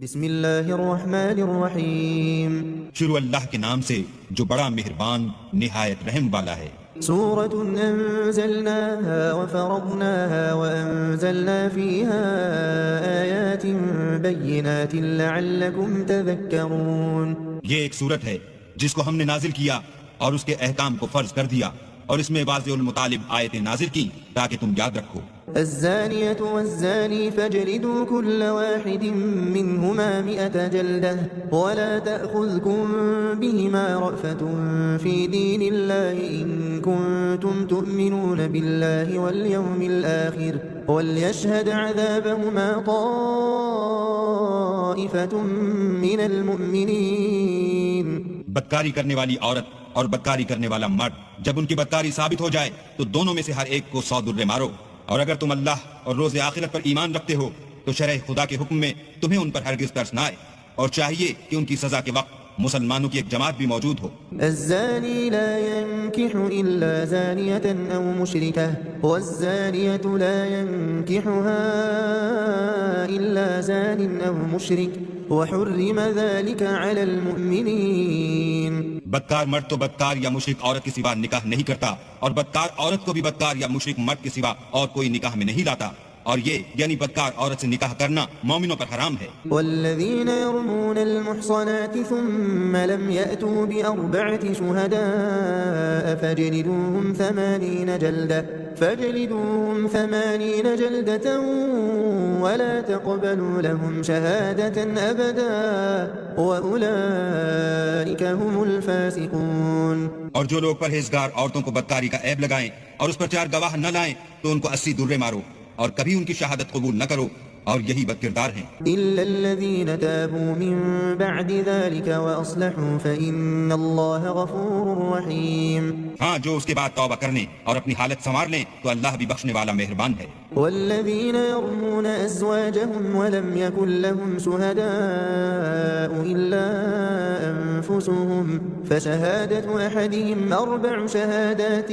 بسم اللہ الرحمن الرحیم شروع اللہ کے نام سے جو بڑا مہربان نہایت رحم والا ہے۔ سورة أنزلناها وفرضناها وأنزلنا فيها آيات بينات لعلكم تذكرون۔ یہ ایک سورت ہے جس کو ہم نے نازل کیا اور اس کے احکام کو فرض کر دیا اور اس میں واضح المطالب آیتیں نازل کی تاکہ تم یاد رکھو۔ الزانية والزاني فاجلدوا كل واحد منهما 100 جلدة ولا تأخذكم بهما رأفة في دين الله إن كنتم تؤمنون بالله واليوم الآخر وليشهد عذابهما طائفة من المؤمنين۔ بدکاری کرنے والی عورت اور بدکاری کرنے والا مرد جب ان کی بدکاری ثابت ہو جائے تو دونوں میں سے ہر ایک کو 100 درے مارو، اور اگر تم اللہ اور روز آخرت پر ایمان رکھتے ہو تو شرع خدا کے حکم میں تمہیں ان پر ہرگز ترس نہ آئے، اور چاہیے کہ ان کی سزا کے وقت مسلمانوں کی ایک جماعت بھی موجود ہو۔ الزاني لا ينكح إلا زانية أو مشركة والزانية لا ينكحها إلا زان أو مشرك وحرم ذلك على المؤمنين۔ بدکار مرد تو بدکار یا مشرک عورت کے سوا نکاح نہیں کرتا، اور بدکار عورت کو بھی بدکار یا مشرک مرد کے سوا اور کوئی نکاح میں نہیں لاتا، اور یہ یعنی بدکار عورت سے نکاح کرنا مومنوں پر حرام ہے۔ والذين يرمون المحصنات ثم لم يأتوا بأربعة شهداء فاجلدوهم 80 جلدة ولا تقبلوا لهم شهادة أبدا وأولئك هم الفاسقون۔ اور جو لوگ پرہیزگار عورتوں کو بدکاری کا عیب لگائیں اور اس پر 4 گواہ نہ لائیں تو ان کو 80 درے مارو، اور کبھی ان کی شہادت قبول نہ کرو، اور یہی بدکردار ہیں۔ إلا الذين تابوا من بعد ذلك وأصلحوا فإن الله غفور رحيم۔ ہاں، جو اس کے بعد توبہ کرنے اور اپنی حالت سنوار لیں تو اللہ بھی بخشنے والا مہربان ہے۔ والذين يرمون أزواجهم ولم يكن لهم شهداء إلا أنفسهم فشهادة أحدهم 4 شهادات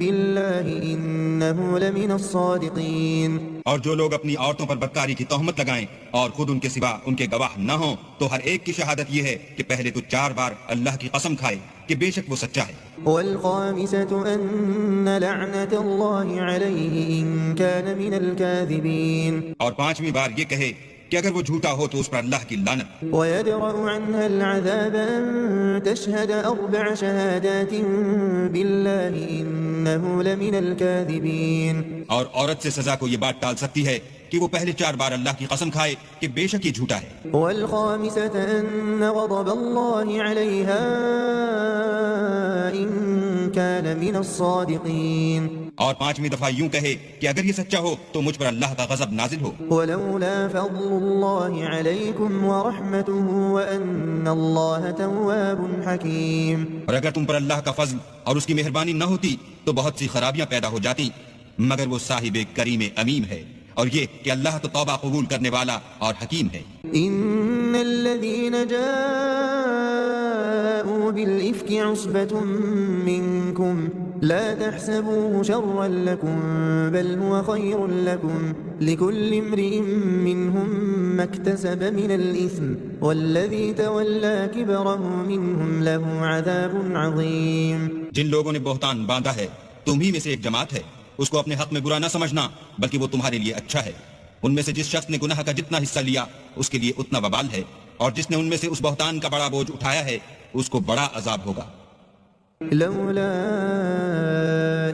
بالله إنه لمن الصادقين۔ اور جو لوگ اپنی عورتوں پر بدکاری کی تہمت لگائیں اور خود ان کے سوا ان کے گواہ نہ ہوں تو ہر ایک کی شہادت یہ ہے کہ پہلے تو 4 بار اللہ کی قسم کھائے کہ بے شک وہ سچا ہے۔ والخامسة أن لعنة الله عليه إن كان من الكاذبين۔ اور 5ویں بار یہ کہے کہ اگر وہ جھوٹا ہو تو اس پر اللہ کی لعنت۔ ويدرأ عنها العذاب أن تشهد 4 شهادات بالله إنه لمن الكاذبين۔ اور عورت سے سزا کو یہ بات ٹال سکتی ہے کہ وہ پہلے 4 بار اللہ کی قسم کھائے کہ بے شک یہ جھوٹا ہے۔ والخامسة أن غضب الله عليها إن كان من الصادقين۔ اور 5ویں دفعہ یوں کہے کہ اگر یہ سچا ہو تو مجھ پر اللہ کا غضب نازل ہو۔ ولولا فضل الله عليكم ورحمته وأن الله تواب حكيم۔ اور اگر تم پر اللہ کا فضل اور اس کی مہربانی نہ ہوتی تو بہت سی خرابیاں پیدا ہو جاتی، مگر وہ صاحب کریم امیم ہے، اور یہ کہ اللہ تو توبہ قبول کرنے والا اور حکیم ہے۔ إن الذين جاءوا بالإفك عصبة منكم لا تحسبوه شرا لكم بل هو خير لكم لكل امرئ منهم ما اكتسب من الإثم والذي تولى كبره منهم له عذاب عظيم۔ جن لوگوں نے بہتان باندھا ہے تم ہی میں سے ایک جماعت ہے، اس کو اپنے حق میں برا نہ سمجھنا بلکہ وہ تمہارے لیے اچھا ہے۔ ان میں سے جس شخص نے گناہ کا جتنا حصہ لیا اس کے لیے اتنا وبال ہے، اور جس نے ان میں سے اس بہتان کا بڑا بوجھ اٹھایا ہے اس کو بڑا عذاب ہوگا۔ لولا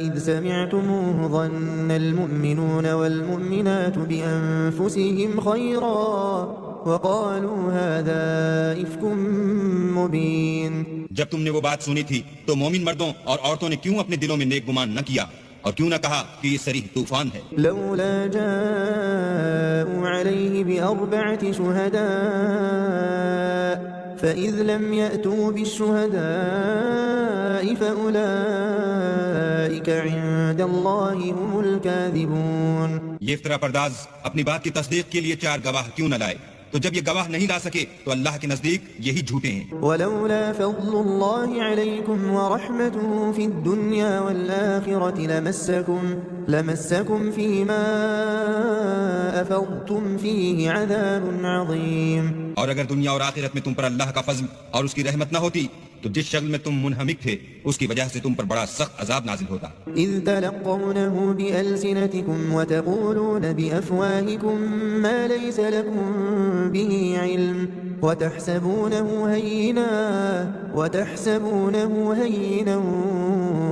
إذ سمعتموه ظن المؤمنون والمؤمنات بأنفسهم خيرا وقالوا هذا إفك مبين۔ جب تم نے وہ بات سنی تھی تو مومن مردوں اور عورتوں نے کیوں اپنے دلوں میں نیک گمان نہ کیا اور کیوں نہ کہا کہ یہ صریح طوفان ہے؟ لولا جاءوا عليه ب4 شهداء فإذ لم يأتوا بالشهداء فأولئك عند الله هم الكاذبون۔ یہ افطرا پرداز اپنی بات کی تصدیق کے لیے 4 گواہ کیوں نہ لائے، تو جب یہ گواہ نہیں لا سکے تو اللہ کے نزدیک یہی جھوٹے ہیں. ولولا فضل الله عليكم ورحمته في الدنيا والآخرة لمسكم فيما أفضتم فيه عذاب عظيم. اور اگر دنیا اور آخرت میں تم پر اللہ کا فضل اور اس کی رحمت نہ ہوتی تو جس شکل میں تم منہمک تھے اس کی وجہ سے تم پر بڑا سخت عذاب نازل ہوتا. إذ تلقونه بألسنتكم وتقولون بأفواهكم ما ليس لكم به علم وتحسبونه هينا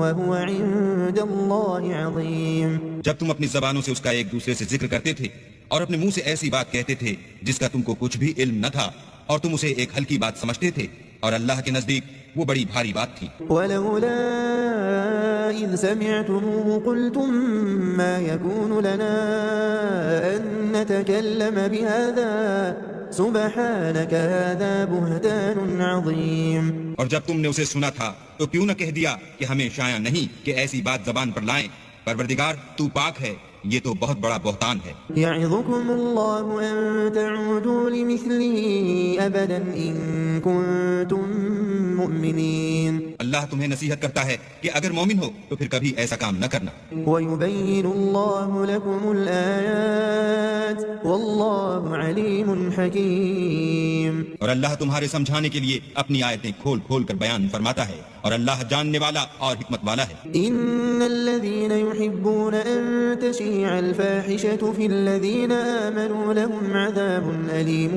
وهو عند الله عظيم. جب تم اپنی زبانوں سے اس کا ایک دوسرے سے ذکر کرتے تھے اور اپنے منہ سے ایسی بات کہتے تھے جس کا تم کو کچھ بھی علم نہ تھا اور تم اسے ایک ہلکی بات سمجھتے تھے اور اللہ کے نزدیک وہ بڑی بھاری بات تھی. ولولا إذ سمعتموه قلتم ما يكون لنا أن نتكلم بهذا سبحانك هذا بهتان عظيم. اور جب تم نے اسے سنا تھا تو کیوں نہ کہہ دیا کہ ہمیں شایع نہیں کہ ایسی بات زبان پر لائیں. پروردگار تو پاک ہے، یہ تو بہت بڑا بہتان ہے. يعظكم الله أن تعودوا لمثله أبدا إن كنتم مؤمنين. اللہ تمہیں نصیحت کرتا ہے کہ اگر مومن ہو تو پھر کبھی ایسا کام نہ کرنا. ويبين الله لكم الآيات والله عليم حكيم. اور اللہ تمہارے سمجھانے کے لیے اپنی آیتیں کھول کھول کر بیان فرماتا ہے اور اللہ جاننے والا اور حکمت والا ہے. إن الذين يحبون أن تشيع الفاحشة في الذين آمنوا لهم عذاب أليم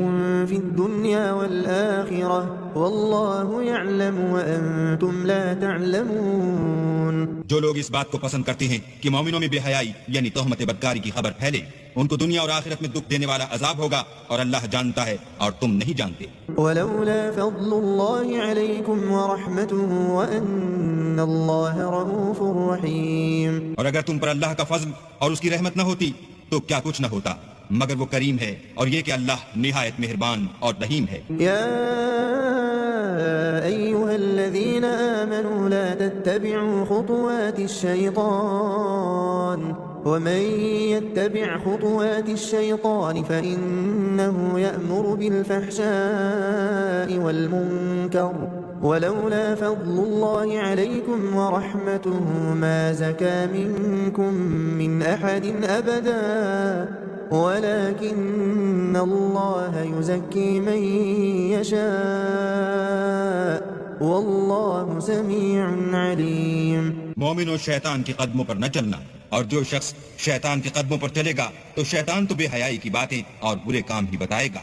في الدنيا والآخرة والله يعلم وأنتم لا تعلمون. جو لوگ اس بات کو پسند کرتے ہیں کہ مومنوں میں بے حیائی یعنی تہمت بدکاری کی خبر پھیلے ان کو دنیا اور آخرت میں دکھ دینے والا عذاب ہوگا اور اللہ جانتا ہے اور تم نہیں جانتے. ولولا فضل الله عليكم ورحمته وأن الله رؤوف رحيم. اور اگر تم پر اللہ کا فضل اور اس کی رحمت نہ ہوتی تو کیا کچھ نہ ہوتا مگر وہ کریم ہے اور یہ کہ اللہ نہایت مہربان اور رحیم ہے. يا أيها الذين آمنوا لا تتبعوا خطوات الشيطان ومن يتبع خطوات الشيطان فإنه يأمر بالفحشاء والمنكر ولولا فضل الله عليكم ورحمته ما زكى منكم من أحد أبدا ولكن الله يزكي من يشاء والله سميع عليم. مومن و شیطان کے قدموں پر نہ چلنا، اور جو شخص شیطان کے قدموں پر چلے گا تو شیطان تو بے حیائی کی باتیں اور برے کام ہی بتائے گا.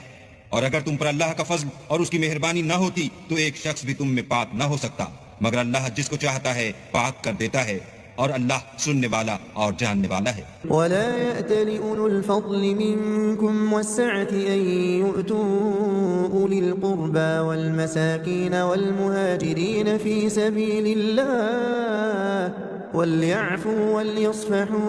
اور اگر تم پر اللہ کا فضل اور اس کی مہربانی نہ ہوتی تو ایک شخص بھی تم میں پاک نہ ہو سکتا مگر اللہ جس کو چاہتا ہے پاک کر دیتا ہے اور اللہ سننے والا اور جاننے والا ہے. ولا يأتل أولو الفضل منكم والسعة أن يؤتوا أولي القربى والمساكين والمهاجرين في سبيل الله وليعفوا وليصفحوا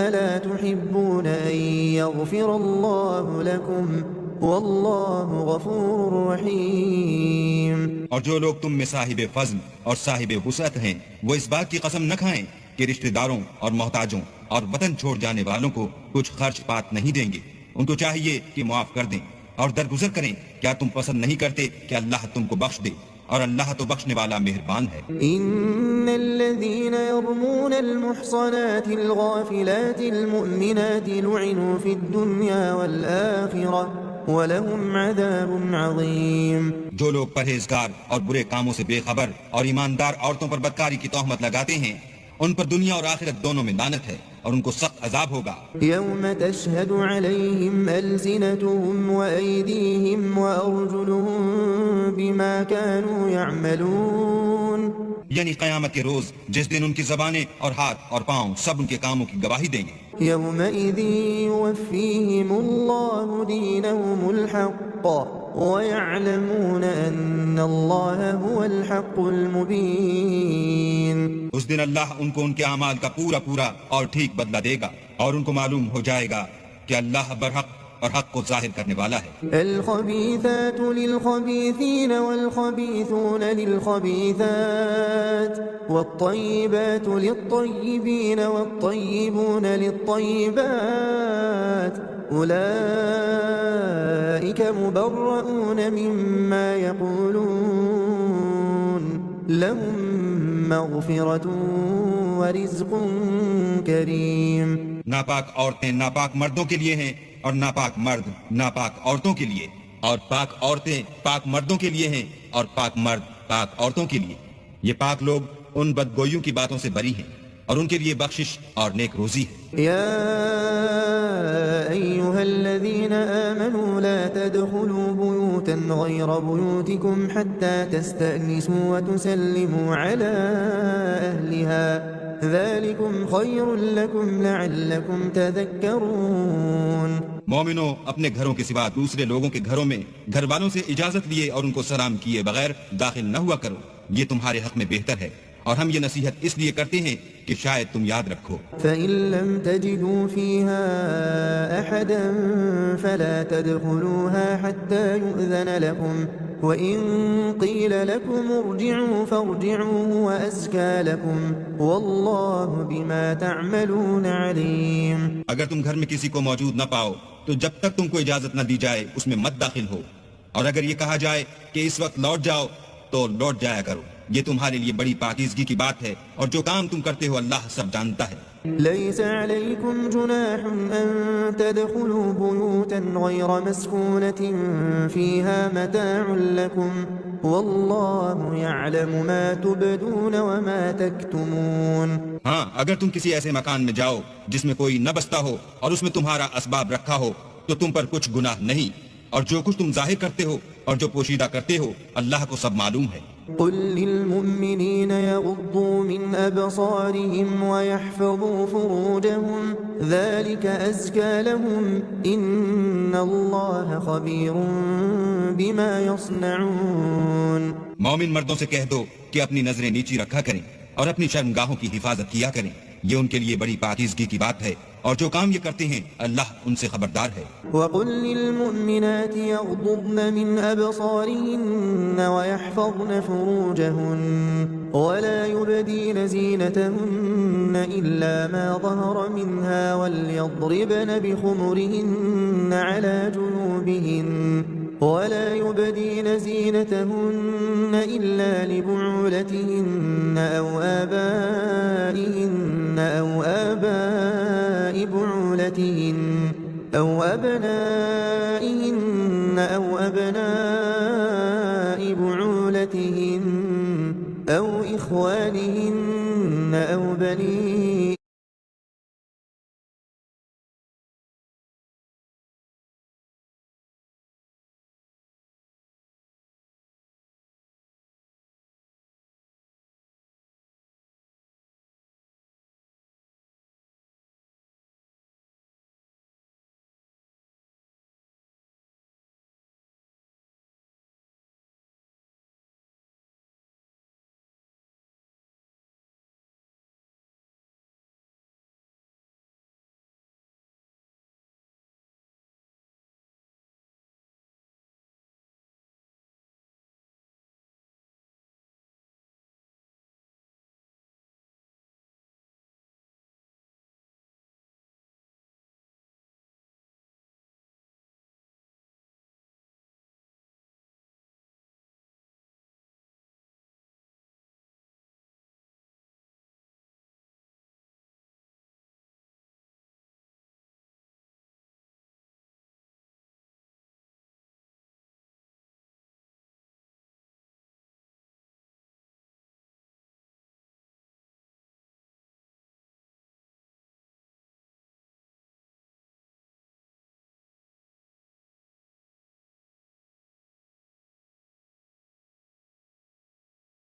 ألا تحبون أن يغفر الله لكم واللہ غفور رحیم. اور جو لوگ تم میں صاحب فضل اور صاحب وسعت ہیں وہ اس بات کی قسم نہ کھائیں کہ رشتہ داروں اور محتاجوں اور وطن چھوڑ جانے والوں کو کچھ خرچ پات نہیں دیں گے. ان کو چاہیے کہ معاف کر دیں اور درگزر کریں. کیا تم پسند نہیں کرتے کہ اللہ تم کو بخش دے اور اللہ تو بخشنے والا مہربان ہے. ان الذين يرمون المحصنات الغافلات المؤمنات لعنوا في الدنيا والآخرة وَلَهُمْ عَذَابٌ عَظِيمٌ. جو لوگ پرہیزگار اور برے کاموں سے بے خبر اور ایماندار عورتوں پر بدکاری کی تہمت لگاتے ہیں ان پر دنیا اور آخرت دونوں میں لعنت ہے اور ان کو سخت عذاب ہوگا. يَوْمَ تَشْهَدُ عَلَيْهِمْ أَلْسِنَتُهُمْ وَأَيْدِيهِمْ وَأَرْجُلُهُمْ بِمَا كَانُوا يَعْمَلُونَ. یعنی قیامت کے روز جس دن ان کی زبانیں اور ہاتھ اور پاؤں سب ان کے کاموں کی گواہی دیں گے. يَوْمَئِذٍ يُوَفِّيهِمُ اللَّهُ دِينَهُمُ الْحَقَّ وَيَعْلَمُونَ أَنَّ اللَّهَ هُوَ الْحَقُّ الْمُبِينُ. اس دن اللہ ان کو ان کے اعمال کا پورا پورا اور ٹھیک بدلہ دے گا اور ان کو معلوم ہو جائے گا کہ اللہ برحق اور حق کو ظاہر کرنے والا ہے. الخبيثات للخبيثين والخبيثون للخبيثات والطيبات للطيبين والطيبون للطيبات أولئك مبرؤون مما يقولون لهم مغفرة ورزق كريم. ناپاک عورتیں ناپاک مردوں کے لیے ہیں اور ناپاک مرد ناپاک عورتوں کے لیے، اور پاک عورتیں پاک مردوں کے لیے ہیں اور پاک مرد پاک عورتوں کے لیے. یہ پاک لوگ ان بدگوئیوں کی باتوں سے بری ہیں اور ان کے لیے بخشش اور نیک روزی ہے. يا أيها الذين آمنوا لا تدخلوا بيوتا غير بيوتكم حتى تستأنسوا وتسلموا على أهلها ذلكم خير لكم لعلكم تذكرون. مومنوں، اپنے گھروں کے سوا دوسرے لوگوں کے گھروں میں گھر والوں سے اجازت لیے اور ان کو سلام کیے بغیر داخل نہ ہوا کرو، یہ تمہارے حق میں بہتر ہے، اور ہم یہ نصیحت اس لیے کرتے ہیں کہ شاید تم یاد رکھو. فإن لم تجدوا فيها أحدا فلا تدخلوها حتى يؤذن لكم وإن قيل لكم ارجعوا فارجعوا وأزكى لكم والله بما تعملون عليم. اگر تم گھر میں کسی کو موجود نہ پاؤ تو جب تک تم کو اجازت نہ دی جائے اس میں مت داخل ہو، اور اگر یہ کہا جائے کہ اس وقت لوٹ جاؤ تو لوٹ جایا کرو، یہ تمہارے لیے بڑی پاکیزگی کی بات ہے، اور جو کام تم کرتے ہو اللہ سب جانتا ہے. ليس عليكم جناح أن تدخلوا بيوتا غير مسكونة فيها متاع لكم والله يعلم ما تبدون وما تكتمون. ہاں، اگر تم کسی ایسے مکان میں جاؤ جس میں کوئی نہ بستا ہو اور اس میں تمہارا اسباب رکھا ہو تو تم پر کچھ گناہ نہیں، اور جو کچھ تم ظاہر کرتے ہو اور جو پوشیدہ کرتے ہو اللہ کو سب معلوم ہے. قل للمؤمنين يغضوا من أبصارهم ويحفظوا فروجهم ذلك أزكى لهم إن الله خبير بما يصنعون. مومن مردوں سے کہہ دو کہ اپنی نظریں نیچی رکھا کریں اور اپنی شرمگاہوں کی حفاظت کیا کریں، یہ ان کے لیے بڑی پاکیزگی کی بات ہے، اور جو کام یہ کرتے ہیں اللہ ان سے خبردار ہے. وقل للمؤمنات يغضضن من أبصارهن ويحفظن فروجهن ولا يبدين زينتهن إلا ما ظهر منها وليضربن بخمرهن على جنوبهن ولا يبدين زينتهن إلا لبعولتهن أو آبائهن أو آباء بعولتهن أو أبنائهن أو أبناء بعولتهن أو إخوانهن أو بني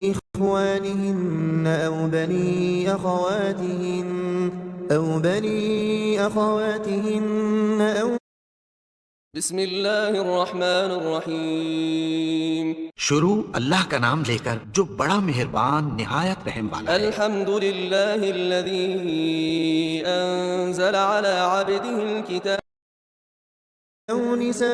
إخوانهن أو بني أخواتهن أو بسم اللہ الرحمن الرحیم. شروع اللہ کا نام لے کر جو بڑا مہربان نہایت رحم والا ہے. الحمد للہ الذی انزل على عبده الكتاب أو نسائهن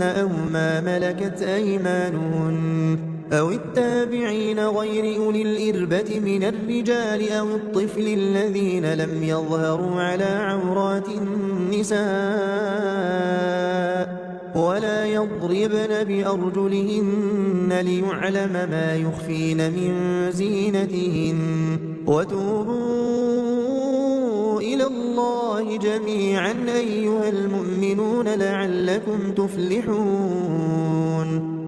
أو ما ملكت أيمانهن أو التابعين غير أولي الإربة من الرجال أو الطفل الذين لم يظهروا على عورات النساء ولا يضربن بأرجلهن ليعلم ما يخفين من زينتهن وتوبوا إلى الله جميعا أيها المؤمنون لعلكم تفلحون.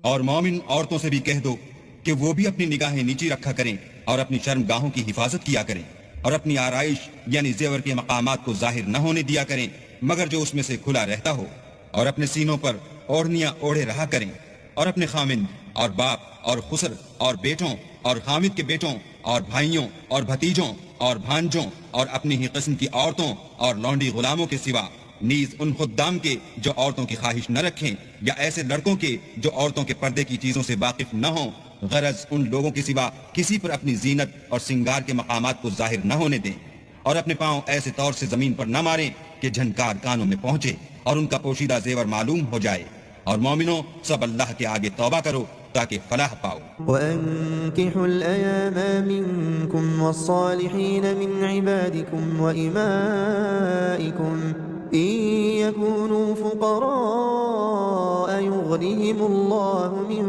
اور مومن عورتوں سے بھی کہہ دو کہ وہ بھی اپنی نگاہیں نیچی رکھا کریں اور اپنی شرم گاہوں کی حفاظت کیا کریں اور اپنی آرائش یعنی زیور کے مقامات کو ظاہر نہ ہونے دیا کریں مگر جو اس میں سے کھلا رہتا ہو، اور اپنے سینوں پر اوڑھنیاں اوڑھے رہا کریں، اور اپنے خامند اور باپ اور خسر اور بیٹوں اور خامد کے بیٹوں اور بھائیوں اور بھتیجوں اور بھانجوں اور اپنی ہی قسم کی عورتوں اور لونڈی غلاموں کے سوا، نیز ان خدام کے جو عورتوں کی خواہش نہ رکھیں، یا ایسے لڑکوں کے جو عورتوں کے پردے کی چیزوں سے واقف نہ ہوں، غرض ان لوگوں کے سوا کسی پر اپنی زینت اور سنگار کے مقامات کو ظاہر نہ ہونے دیں، اور اپنے پاؤں ایسے طور سے زمین پر نہ ماریں کہ جھنکار کانوں میں پہنچے اور ان کا پوشیدہ زیور معلوم ہو جائے. اور مومنوں سب اللہ کے آگے توبہ کرو تاکہ فلاح پاؤ. وَأَنكِحُوا الْأَيَامَ مِنكُمْ وَالصَّالِحِينَ مِنْ عِبَادِكُمْ وَإِمَائِكُمْ إِن يَكُونُوا فُقَرَاءَ يُغْنِهِمُ اللَّهُ مِنْ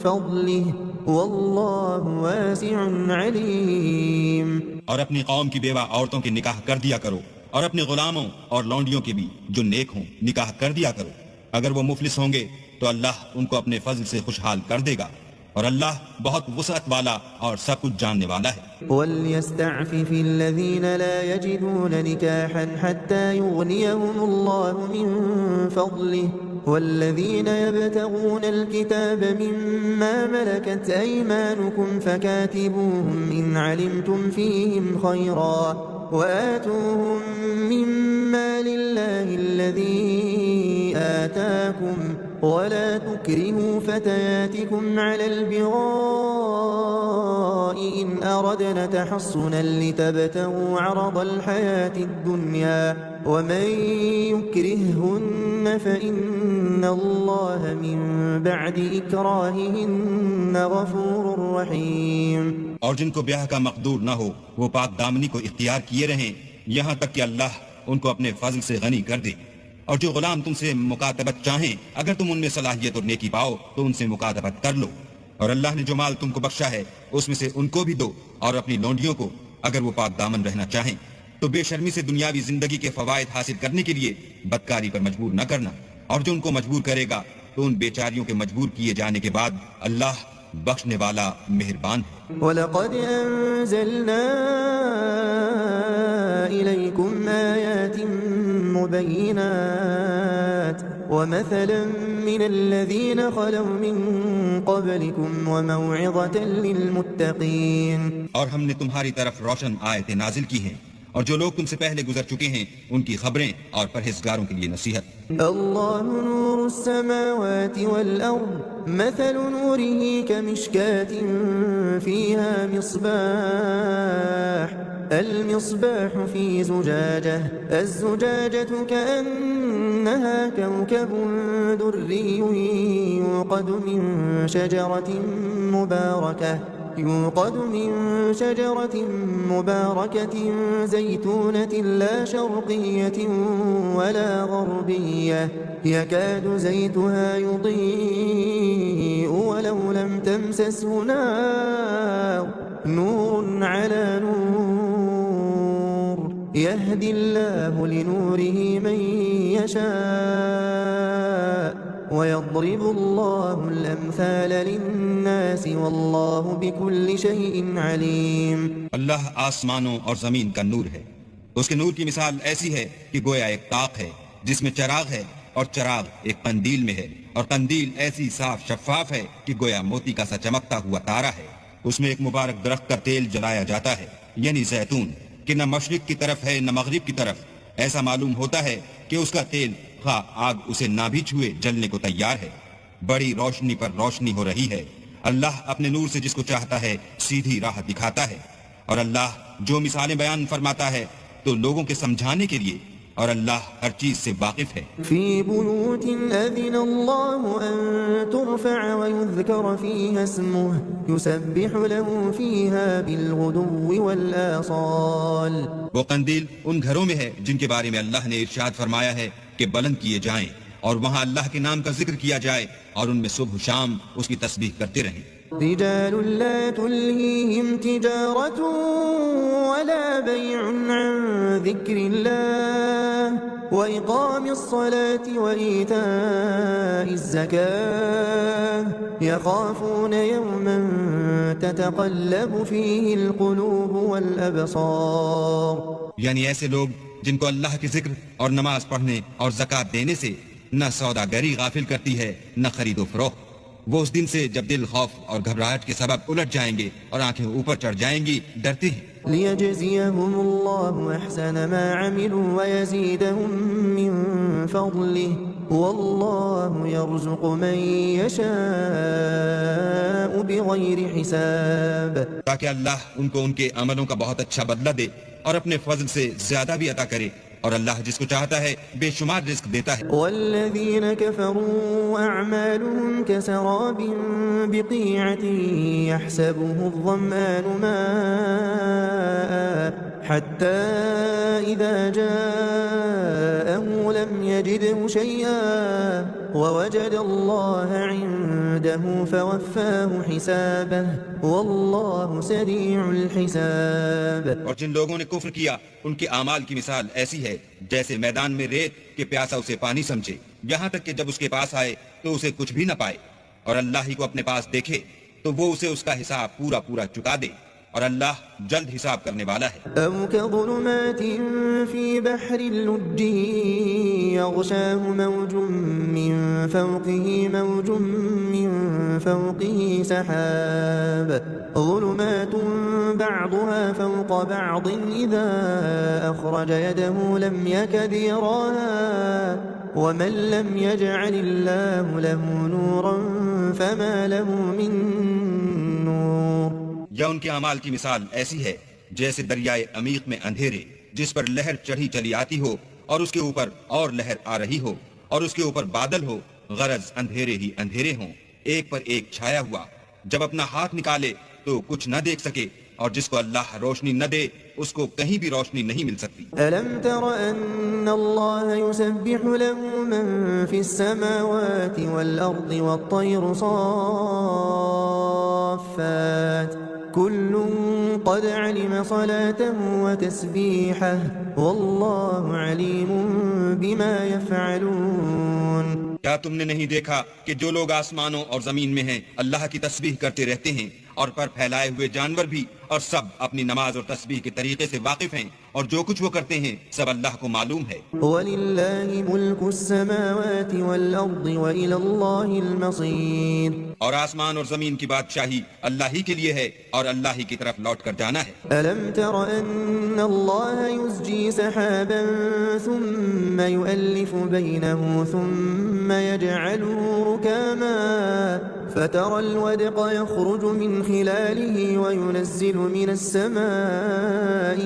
فَضْلِهِ وَاللَّهُ وَاسِعٌ عَلِيمٌ. اور اپنی قوم کی بیوہ عورتوں کے نکاح کر دیا کرو، اور اپنے غلاموں اور لونڈیوں کے بھی جو نیک ہوں نکاح کر دیا کرو. اگر وہ مفلس ہوں گے تو اللہ ان کو اپنے فضل سے خوشحال کر دے گا، اور اللہ بہت وسعت والا اور سب کچھ جاننے والا ہے. وَلْيَسْتَعْفِفِ الَّذِينَ لَا يَجِدُونَ نِكَاحًا حَتَّى يُغْنِيَهُمُ اللَّهُ مِنْ فَضْلِهِ وَالَّذِينَ يَبْتَغُونَ الْكِتَابَ مِمَّا مَلَكَتْ أَيْمَانُكُمْ فَكَاتِبُوهُمْ إِنْ عَلِمْتُمْ فِيهِمْ خَيْرًا وَآتُوهُمْ مِمَّا لِلَّهِ الَّذِي آتَاكُمْ وَلَا تُكْرِهُوا فَتَيَاتِكُمْ عَلَى الْبِغَاءِ إِنْ أَرَدْنَ تَحَصُّنًا لِتَبْتَغُوا عَرَضَ الْحَيَاةِ الدُّنْيَا وَمَنْ يُكْرِههُنَّ فَإِنَّ اللَّهَ مِنْ بَعْدِ إِكْرَاهِهِنَّ غَفُورٌ رَحِيمٌ. اور جن کو بیاہ کا مقدور نہ ہو وہ پاک دامنی کو اختیار کیے رہیں یہاں تک کہ اللہ ان کو اپنے فضل سے غنی کر دے. اور جو غلام تم سے مکاتبت چاہیں اگر تم ان میں صلاحیت اور نیکی پاؤ تو ان سے مکاتبت کر لو. اور اللہ نے جو مال تم کو بخشا ہے اس میں سے ان کو بھی دو، اور اپنی لونڈیوں کو اگر وہ پاک دامن رہنا چاہیں تو بے شرمی سے دنیاوی زندگی کے فوائد حاصل کرنے کے لیے بدکاری پر مجبور نہ کرنا. اور جو ان کو مجبور کرے گا تو ان بیچاریوں کے مجبور کیے جانے کے بعد اللہ بخشنے والا مہربان ہے. وَلَقَدْ أَنزَلْنَا إِلَيْكُمْ آيَاتٍ مُبَيِّنَاتٍ وَمَثَلًا مِّنَ الَّذِينَ خَلَوْا مِن قَبْلِكُمْ وَمَوْعِظَةً لِّلْمُتَّقِينَ. اور ہم نے تمہاری طرف روشن آیتیں نازل کی ہیں اور جو لوگ تم سے پہلے گزر چکے ہیں ان کی خبریں اور پرہیزگاروں کے لیے نصیحت. اللہ نور السماوات والأرض مثل نوره كمشكاة فيها مصباح المصباح في زجاجة الزجاجة كأنها كوكب دري يوقد من شجرة مباركة زيتونة لا شرقية ولا غربية يكاد زيتها يضيء ولو لم تمسسه نار نور على نور يهدي الله لنوره من يشاء وَيَضْرِبُ اللَّهُ الْأَمْثَالَ لِلنَّاسِ وَاللَّهُ بِكُلِّ شَيْءٍ عَلِيمٌ. اللہ آسمانوں اور زمین کا نور ہے. اس کے نور کی مثال ایسی ہے کہ گویا ایک طاق ہے جس میں چراغ ہے، اور چراغ ایک قندیل میں ہے، اور قندیل ایسی صاف شفاف ہے کہ گویا موتی کا سا چمکتا ہوا تارا ہے. اس میں ایک مبارک درخت کا تیل جلایا جاتا ہے یعنی زیتون، کہ نہ مشرق کی طرف ہے نہ مغرب کی طرف. ایسا معلوم ہوتا ہے کہ اس کا تیل خواہ آگ اسے نہ بھی چھوئے جلنے کو تیار ہے. بڑی روشنی پر روشنی ہو رہی ہے. اللہ اپنے نور سے جس کو چاہتا ہے سیدھی راہ دکھاتا ہے. اور اللہ جو مثالیں بیان فرماتا ہے تو لوگوں کے سمجھانے کے لیے اور اللہ ہر چیز سے واقف ہے. في بيوت أذن الله أن ترفع ويذكر فيها اسمه يسبح له فيها بالغدو والآصال. وہ قندیل ان گھروں میں ہے جن کے بارے میں اللہ نے ارشاد فرمایا ہے کہ بلند کیے جائیں اور وہاں اللہ کے نام کا ذکر کیا جائے اور ان میں صبح شام اس کی تسبیح کرتے رہیں. رجال لا تلهيهم تجارة ولا بيع عن ذكر الله وإقام الصلاة وإيتاء الزكاة يخافون يوما تتقلب فيه القلوب والأبصار. یعنی ایسے لوگ جن کو اللہ کے ذکر اور نماز پڑھنے اور زکوٰۃ دینے سے نہ سوداگری غافل کرتی ہے نہ خرید و فروخت، وہ اس دن سے جب دل خوف اور گھبراہٹ کے سبب الٹ جائیں گے اور آنکھیں اوپر چڑھ جائیں گی ڈرتے ہیں. ليجزيهم الله أحسن ما عملوا ويزيدهم من فضله والله يرزق من يشاء بغير حساب. تاکہ اللہ ان کو ان کے عملوں کا بہت اچھا بدلہ دے اور اپنے فضل سے زیادہ بھی عطا کرے، اور اللہ جس کو چاہتا ہے بے شمار رزق دیتا ہے. والذين كفروا أعمالهم كسراب بقيعة يحسبه الظمآن ماء حتى إذا جاءه لم يجده شيئا ووجد الله عنده فوفاه حسابه والله سريع الحساب. اور جن لوگوں نے کفر کیا ان کے اعمال کی مثال ایسی ہے جیسے میدان میں ریت کہ پیاسا اسے پانی سمجھے، یہاں تک کہ جب اس کے پاس آئے تو اسے کچھ بھی نہ پائے، اور اللہ ہی کو اپنے پاس دیکھے تو وہ اسے اس کا حساب پورا پورا چکا دے، اور اللہ جلد حساب کرنے والا ہے. أو كظلمات في بحر اللج يغشاه موج من فوقه موج من فوقه سحاب ظلمات بعضها فوق بعض إذا أخرج يده لم يكد يراها ومن لم يجعل الله له نورا فما له من نور. یا ان کے اعمال کی مثال ایسی ہے جیسے دریائے عمیق میں اندھیرے جس پر لہر چڑھی چلی آتی ہو اور اس کے اوپر اور لہر آ رہی ہو اور اس کے اوپر بادل ہو، غرض اندھیرے ہی اندھیرے ہوں ایک پر ایک چھایا ہوا، جب اپنا ہاتھ نکالے تو کچھ نہ دیکھ سکے، اور جس کو اللہ روشنی نہ دے اس کو کہیں بھی روشنی نہیں مل سکتی. ألم تر أن الله يسبح له من في السماوات والأرض والطير صافات كل قد علم صلاته وتسبيحه والله عليم بما يفعلون. کیا تم نے نہیں دیکھا کہ جو لوگ آسمانوں اور زمین میں ہیں اللہ کی تسبیح کرتے رہتے ہیں، اور پر پھیلائے ہوئے جانور بھی، اور سب اپنی نماز اور تسبیح کے طریقے سے واقف ہیں، اور جو کچھ وہ کرتے ہیں سب اللہ کو معلوم ہے. وَلِلَّهِ مُلْكُ السَّمَاوَاتِ وَالْأَرْضِ وَإِلَى اللَّهِ الْمَصِيرُ. اور آسمان اور زمین کی بادشاہی اللہ ہی کے لیے ہے اور اللہ ہی کی طرف لوٹ کر جانا ہے. أَلَمْ تَرَ أَنَّ اللَّهَ يُزْجِي سَحَابًا ثُمَّ يُؤَلِّفُ بَيْنَهُ ثُمَّ يَجْعَلُهُ رُكَامًا فَتَرَى الْوَدْقَ يَخْرُجُ مِنْ خِلَالِهِ وَيُنَزِّلُ مِنَ السَّمَاءِ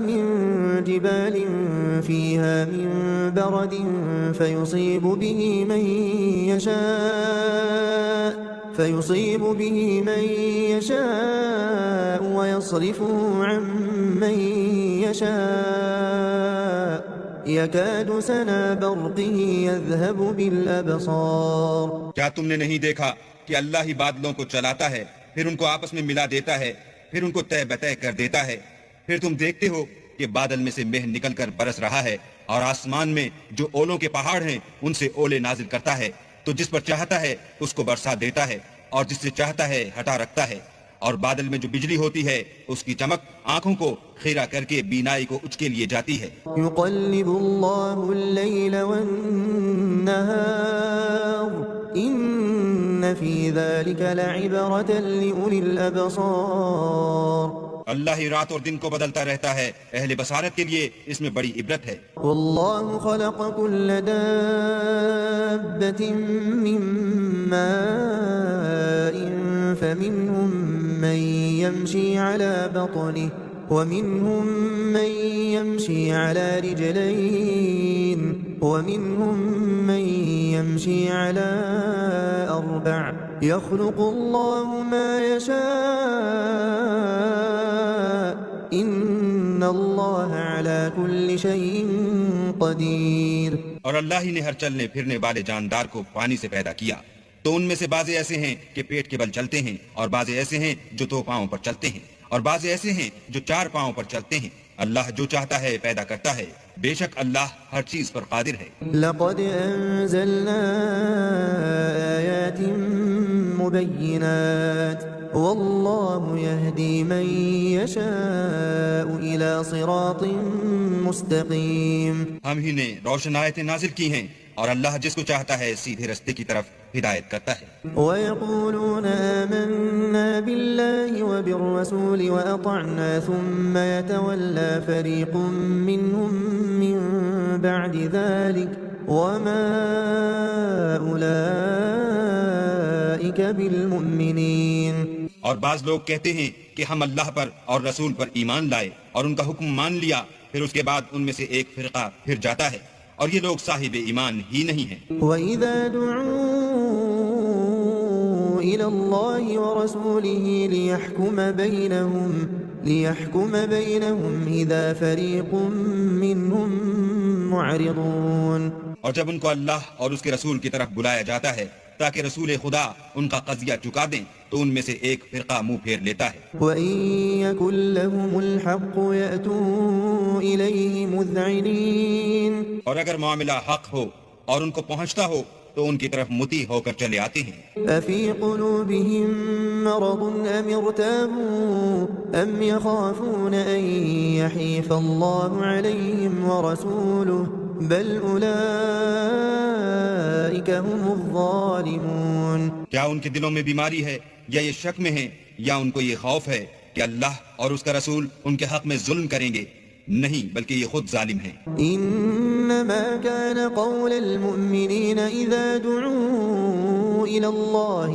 من جبال فيها من برد فيصيب به من يشاء ويصرفه عن من يشاء يكاد سنا برقه يذهب بالأبصار. کیا تم نے نہیں دیکھا کہ اللہ ہی بادلوں کو چلاتا ہے، پھر ان کو آپس میں ملا دیتا ہے، پھر ان کو طے بطے کر دیتا ہے، پھر تم دیکھتے ہو کہ بادل میں سے مہ نکل کر برس رہا ہے، اور آسمان میں جو اولوں کے پہاڑ ہیں ان سے اولے نازل کرتا ہے، تو جس پر چاہتا ہے اس کو برسا دیتا ہے اور جس سے چاہتا ہے ہٹا رکھتا ہے. اور بادل میں جو بجلی ہوتی ہے اس کی چمک آنکھوں کو خیرہ کر کے بینائی کو اچ کے لیے جاتی ہے. يقلب الله الليل والنهار إن في ذلك لعبرة لأولي الأبصار. اللہ ہی رات اور دن کو بدلتا رہتا ہے، اہل بصارت کے لیے اس میں بڑی عبرت ہے. والله خلق كل دابة من ماء فمنهم من يمشي على بطنه ومنهم من يمشي على رجلين ومنهم من يمشي على أربع يخلق الله ما يشاء إن الله على كل شيء قدير. اور اللہ ہی نے ہر چلنے پھرنے والے جاندار کو پانی سے پیدا کیا، تو ان میں سے بعض ایسے ہیں کہ پیٹ کے بل چلتے ہیں، اور بعض ایسے ہیں جو 2 پاؤں پر چلتے ہیں، اور بعض ایسے ہیں جو 4 پاؤں پر چلتے ہیں. اللہ جو چاہتا ہے پیدا کرتا ہے، بے شک اللہ ہر چیز پر قادر ہے. لقد أنزلنا آيات مبينات والله يهدي من يشاء إلى صراط مستقيم. ہم ہی نے روشن آیتیں نازل کی ہیں، اور اللہ جس کو چاہتا ہے سیدھے رستے کی طرف ہدایت کرتا ہے. ويقولون آمنا بالله وبالرسول وأطعنا ثم يتولى فريق منهم من بعد ذلك وما أولئك بالمؤمنين. اور بعض لوگ کہتے ہیں کہ ہم اللہ پر اور رسول پر ایمان لائے اور ان کا حکم مان لیا، پھر اس کے بعد ان میں سے ایک فرقہ پھر جاتا ہے، اور یہ لوگ صاحب ایمان ہی نہیں ہیں. وَإِذَا دُعُوا إِلَى اللَّهِ وَرَسُولِهِ لِيَحْكُمَ بَيْنَهُمْ إِذَا فَرِيقٌ مِّنْهُمْ مُعْرِضُونَ. اور جب ان کو اللہ اور اس کے رسول کی طرف بلایا جاتا ہے تاکہ رسول خدا ان کا قضیہ چکا دیں، تو ان میں سے ایک فرقہ منہ پھیر لیتا ہے. وَإِن يَكُن لَّهُمُ الْحَقُّ يَأْتُوا إِلَيْهِ مُذْعِنِينَ. اور اگر معاملہ حق ہو اور ان کو پہنچتا ہو تو ان کی طرف مطیع ہو کر چلے آتے ہیں. أَفِي قُلُوبِهِم مَّرَضٌ أَمِ ارْتَابُوا أَمْ يَخَافُونَ أَن يَحِيفَ اللَّهُ عَلَيْهِمْ وَرَسُولُهُ بَلْ أُولَئِكَ هُمُ الظَّالِمُونَ. کیا ان کے دلوں میں بیماری ہے یا یہ شک میں ہیں یا ان کو یہ خوف ہے کہ اللہ اور اس کا رسول ان کے حق میں ظلم کریں گے؟ نہیں، بلکہ یہ خود ظالم ہیں. إنما كان قول المؤمنين إذا دعوا إلى الله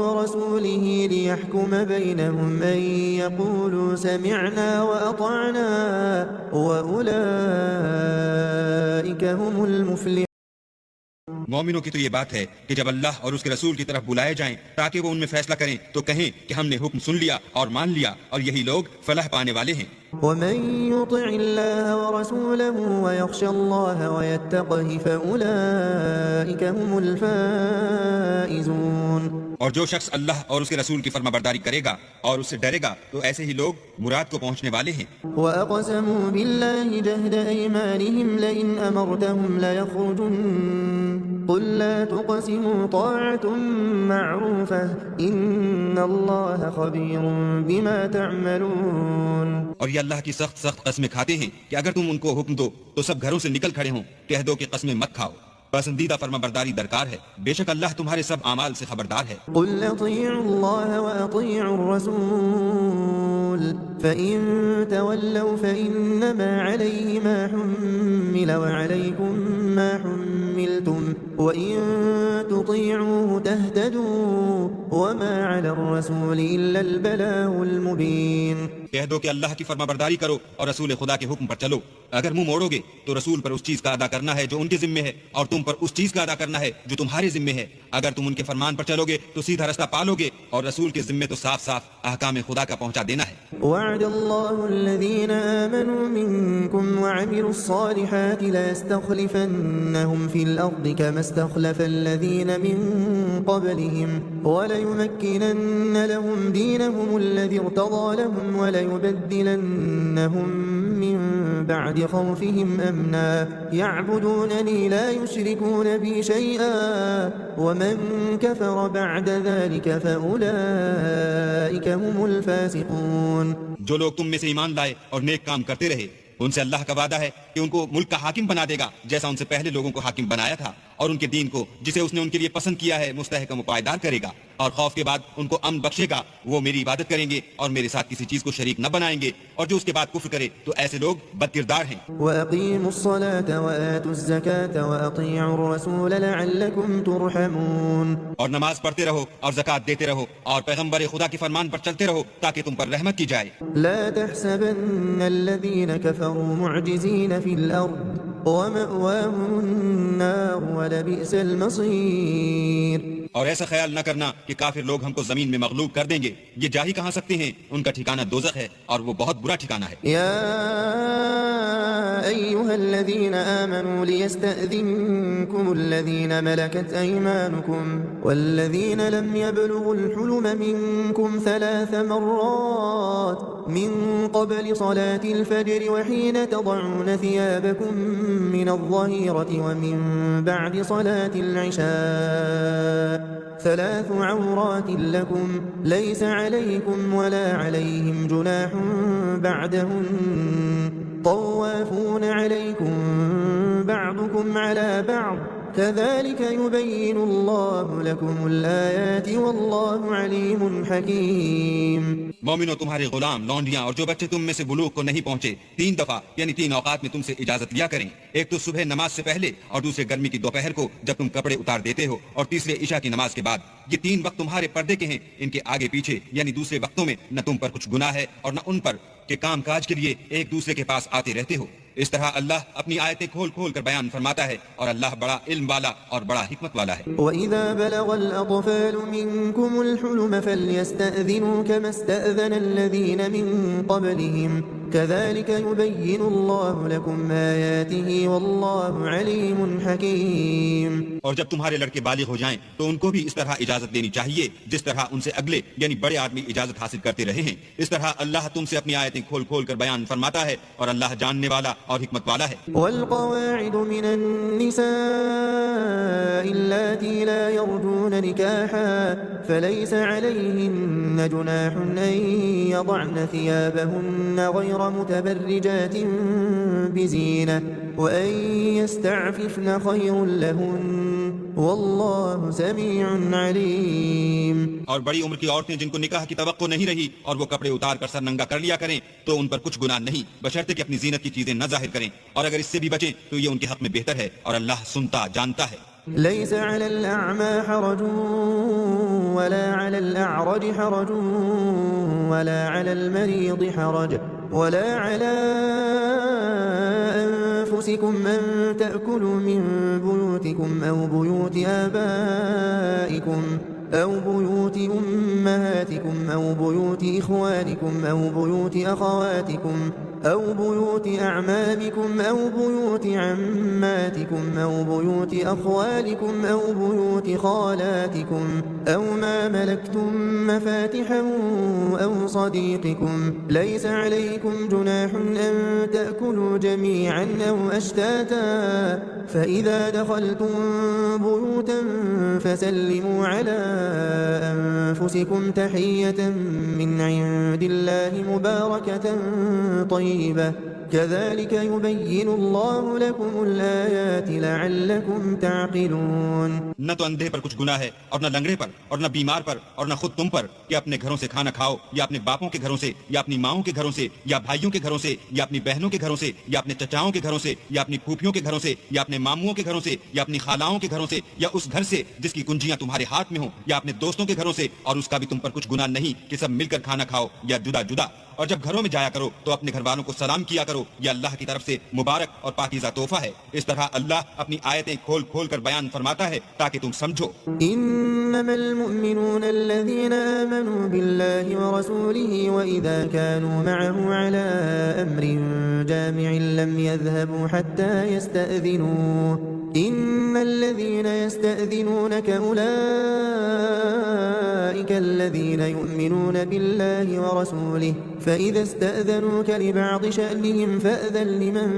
ورسوله ليحكم بينهم أن يقولوا سمعنا وأطعنا وأولئك هم المفلحون. مومنوں کی تو یہ بات ہے کہ جب اللہ اور اس کے رسول کی طرف بلائے جائیں تاکہ وہ ان میں فیصلہ کریں تو کہیں کہ ہم نے حکم سن لیا اور مان لیا، اور یہی لوگ فلاح پانے والے ہیں. ومن يطع الله ورسوله ويخشى الله ويتقه فأولئك هم الفائزون. اور جو شخص اللہ اور اس کے رسول کی فرما برداری کرے گا اور اس سے ڈرے گا تو ایسے ہی لوگ مراد کو پہنچنے والے ہیں. وأقسموا بالله جهد أيمانهم لئن أمرتهم ليخرجن قل لا تقسموا طاعة معروفة إن الله خبير بما تعملون. اور یہ اللہ کی سخت قسمیں کھاتے ہیں کہ اگر تم ان کو حکم دو تو سب گھروں سے نکل کھڑے ہوں، کہہ دو کہ قسمیں مت کھاؤ. پسندیدہ فرما برداری درکار ہے، بے شک اللہ تمہارے سب اعمال سے خبردار ہے. قل اطیعوا الله واطیعوا الرسول فإن تولوا فإنما عليه ما حمل وعليكم ما حملتم وإن تطيعوه تهتدوا وما على الرسول إلا البلاغ المبين. کہہ دو کہ اللہ کی فرما برداری کرو اور رسول خدا کے حکم پر چلو. اگر منہ موڑو گے تو رسول پر اس چیز کا ادا کرنا ہے جو ان کے ذمے ہے، اور تم پر اس چیز کا ادا کرنا ہے جو تمہارے ذمے ہے. اگر تم ان کے فرمان پر چلو گے تو سیدھا رستہ پالو گے، اور رسول کے ذمے تو صاف صاف احکام خدا کا پہنچا دینا ہے. وعد الله الذين آمنوا منكم وعملوا الصالحات ليستخلفنهم في الأرض كما استخلف الذين من قبلهم وليمكنن لهم دينهم الذي ارتضى لهم وليبدلنهم من بعد خوفهم أمنا يعبدونني لا يشركون بي شيئا ومن كفر بعد ذلك فأولئك هم الفاسقون. جو لوگ تم میں سے ایمان لائے اور نیک کام کرتے رہے ان سے اللہ کا وعدہ ہے کہ ان کو ملک کا حاکم بنا دے گا جیسا ان سے پہلے لوگوں کو حاکم بنایا تھا، اور ان کے دین کو جسے اس نے ان کے لیے پسند کیا ہے مستحکم و پائیدار کرے گا، اور خوف کے بعد ان کو امن بخشے گا، وہ میری عبادت کریں گے اور میرے ساتھ کسی چیز کو شریک نہ بنائیں گے، اور جو اس کے بعد کفر کرے تو ایسے لوگ بد کردار ہیں۔ وَأَقِيمُوا الصَّلَاةَ وَآتُوا الزَّكَاةَ وَأَطِيعُوا الرَّسُولَ لَعَلَّكُمْ تُرْحَمُونَ، اور نماز پڑھتے رہو اور زکوٰۃ دیتے رہو اور پیغمبر خدا کے فرمان پر چلتے رہو تاکہ تم پر رحمت کی جائے۔ لا تحسبن الذين كفروا معجزين في الأرض ومأواهم النار ولبئس المصير۔ اور ایسا خیال نہ کرنا کہ کافر لوگ ہم کو زمین میں مغلوب کر دیں گے، یہ جا ہی کہاں سکتے ہیں، ان کا ٹھکانہ دوزخ ہے اور وہ بہت برا ٹھکانہ ہے۔ يا أيها الذين آمنوا ليستأذنكم الذين ملكت أيمانكم والذين لم يبلغوا الحلم منكم 3 مرات من قبل صلاة الفجر وحين تضعون ثيابكم من الظهيرة ومن بعد صلاة العشاء 3 عورات لكم ليس عليكم ولا عليهم جناح بعدهن طوافون عليكم بعضكم على بعض كذلك يبين الله لكم الآيات والله عليم حكيم۔ مومنوں، تمہارے غلام، لونڈیاں اور جو بچے تم میں سے بلوغ کو نہیں پہنچے 3 دفعہ یعنی 3 اوقات میں تم سے اجازت لیا کریں، ایک تو صبح نماز سے پہلے اور دوسرے گرمی کی دوپہر کو جب تم کپڑے اتار دیتے ہو، اور تیسرے عشاء کی نماز کے بعد۔ یہ 3 وقت تمہارے پردے کے ہیں، ان کے آگے پیچھے یعنی دوسرے وقتوں میں نہ تم پر کچھ گناہ ہے اور نہ ان پر کہ کام کاج کے لیے ایک دوسرے کے پاس آتے رہتے ہو۔ اس طرح اللہ اپنی آیتیں کھول کھول کر بیان فرماتا ہے، اور اللہ بڑا علم والا اور بڑا حکمت والا ہے۔ وَإِذَا بَلَغَ الْأَطْفَالُ مِنكُمُ الْحُلُمَ فَلْيَسْتَأْذِنُوا كَمَا اسْتَأْذَنَ الَّذِينَ مِن قَبْلِهِمْ كَذَلِكَ يُبَيِّنُ اللَّهُ لَكُمْ آيَاتِهِ وَاللَّهُ عَلِيمٌ حَكِيمٌ۔ اور جب تمہارے لڑکے بالغ ہو جائیں تو ان کو بھی اس طرح اجازت دینی چاہیے جس طرح ان سے اگلے یعنی بڑے آدمی اجازت حاصل کرتے رہے ہیں۔ اس طرح اللہ تم سے اپنی آیتیں کھول کھول کر بیان فرماتا ہے، اور اللہ جاننے والا اور حکمت والا ہے۔ والقواعد من النساء اللاتي لا يرجون نكاحا فليس عليهن جناح أن يضعن ثيابهن غير متبرجات بزينة وأن يستعففن خير لهن والله سميع عليم۔ اور بڑی عمر کی عورتیں جن کو نکاح کی توقع نہیں رہی اور وہ کپڑے اتار کر سر ننگا کر لیا کریں تو ان پر کچھ گناہ نہیں، بشرطے کہ اپنی زینت کی چیزیں نہ ظاہر کریں، اور اگر اس سے بھی بچیں تو یہ ان کے حق میں بہتر ہے، اور اللہ سنتا جانتا ہے۔ ليس على الأعمى حرج ولا على الأعرج حرج ولا على المريض حرج ولا على أنفسكم أن تأكلوا من بيوتكم أو بيوت آبائكم أو بيوت أمهاتكم أو بيوت إخوانكم أو بيوت أخواتكم أو بيوت أعمامكم أو بيوت عماتكم أو بيوت أخوالكم أو بيوت خالاتكم أو ما ملكتم مفاتحه أو صديقكم ليس عليكم جناح أن تأكلوا جميعا أو أشتاتا فإذا دخلتم بيوتا فسلموا على أنفسكم تحية من عند الله مباركة طيبة كذلك يبين الله لكم الآيات لعلكم تعقلون۔ نہ تو اندھے پر کچھ گناہ ہے اور نہ لنگڑے پر اور نہ بیمار پر اور نہ خود تم پر کہ اپنے گھروں سے کھانا کھاؤ یا اپنے باپوں کے گھروں سے یا اپنی ماؤں کے گھروں سے یا بھائیوں کے گھروں سے یا اپنی بہنوں کے گھروں سے یا اپنے چچاؤں کے گھروں سے یا اپنی پھوپھیوں کے گھروں سے یا اپنے ماموؤں کے گھروں سے یا اپنی خالاؤں کے گھروں سے یا اس گھر سے جس کی کنجیاں تمہارے ہاتھ میں ہوں یا اپنے دوستوں کے گھروں سے، اور اس کا بھی تم پر کچھ گناہ نہیں کہ سب مل کر کھانا کھاؤ یا جدا جدا۔ اور جب گھروں میں جایا کرو تو اپنے گھر والوں کو سلام کیا کرو، یہ اللہ کی طرف سے مبارک اور پاکیزہ تحفہ ہے۔ اس طرح اللہ اپنی آیتیں کھول کھول کر بیان فرماتا ہے تاکہ تم سمجھو۔ إنما المؤمنون الذين آمنوا بالله ورسوله وإذا كانوا معه على أمر جامع لم يذهبوا حتى يستأذنوه إن الذين يستأذنونك أولئك الذين يؤمنون بالله ورسوله فإذا استأذنوك لبعض شأنهم فأذن لمن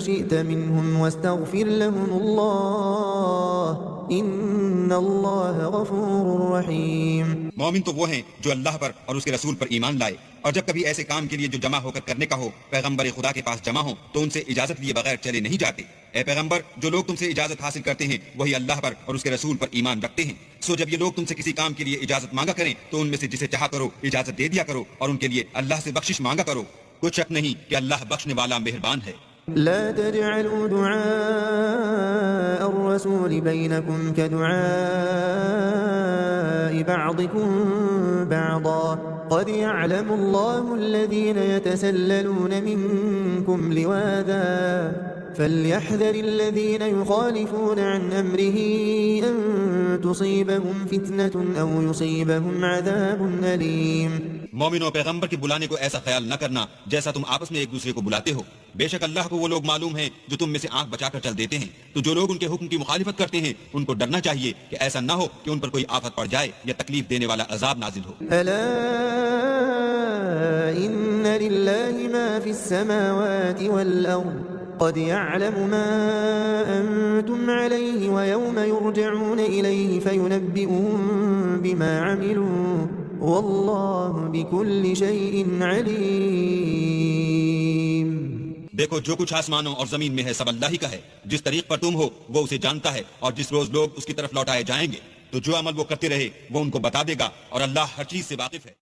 شئت منهم واستغفر لهم الله إن إن الله غفور رحيم. مومن تو وہ ہیں جو اللہ پر اور اس کے رسول پر ایمان لائے، اور جب کبھی ایسے کام کے لیے جو جمع ہو کر کرنے کا ہو پیغمبر خدا کے پاس جمع ہو تو ان سے اجازت لیے بغیر چلے نہیں جاتے. اے پیغمبر، جو لوگ تم سے اجازت حاصل کرتے ہیں وہی اللہ پر اور اس کے رسول پر ایمان رکھتے ہیں. سو جب یہ لوگ تم سے کسی کام کے لیے اجازت مانگا کریں تو ان میں سے جسے چاہا کرو اجازت دے دیا کرو، اور ان کے لیے اللہ سے بخشش مانگا کرو. کچھ شک نہیں کہ اللہ بخشنے والا مہربان ہے. لا تجعلوا دعاء الرسول بينكم كدعاء بعضكم بعضا قد يعلم الله الذين يتسللون منكم لواذا فليحذر الذين يخالفون عن أمره أن تصيبهم فتنة أو يصيبهم عذاب أليم. مومنوں، پیغمبر کے بلانے کو ایسا خیال نہ کرنا جیسا تم آپس میں ایک دوسرے کو بلاتے ہو. بے شک اللہ کو وہ لوگ معلوم ہیں جو تم میں سے آنکھ بچا کر چل دیتے ہیں. تو جو لوگ ان کے حکم کی مخالفت کرتے ہیں ان کو ڈرنا چاہیے کہ ایسا نہ ہو کہ ان پر کوئی آفت پڑ جائے یا تکلیف دینے والا عذاب نازل ہو. ألا إن لله ما في السماوات والأرض قد يعلم ما أنتم عليه ويوم يرجعون إليه فينبئهم بما عملوا والله بكل شيء عليم. دیکھو، جو کچھ آسمانوں اور زمین میں ہے سب اللہ ہی کا ہے. جس طریق پر تم ہو وہ اسے جانتا ہے، اور جس روز لوگ اس کی طرف لوٹائے جائیں گے تو جو عمل وہ کرتے رہے وہ ان کو بتا دے گا، اور اللہ ہر چیز سے واقف ہے.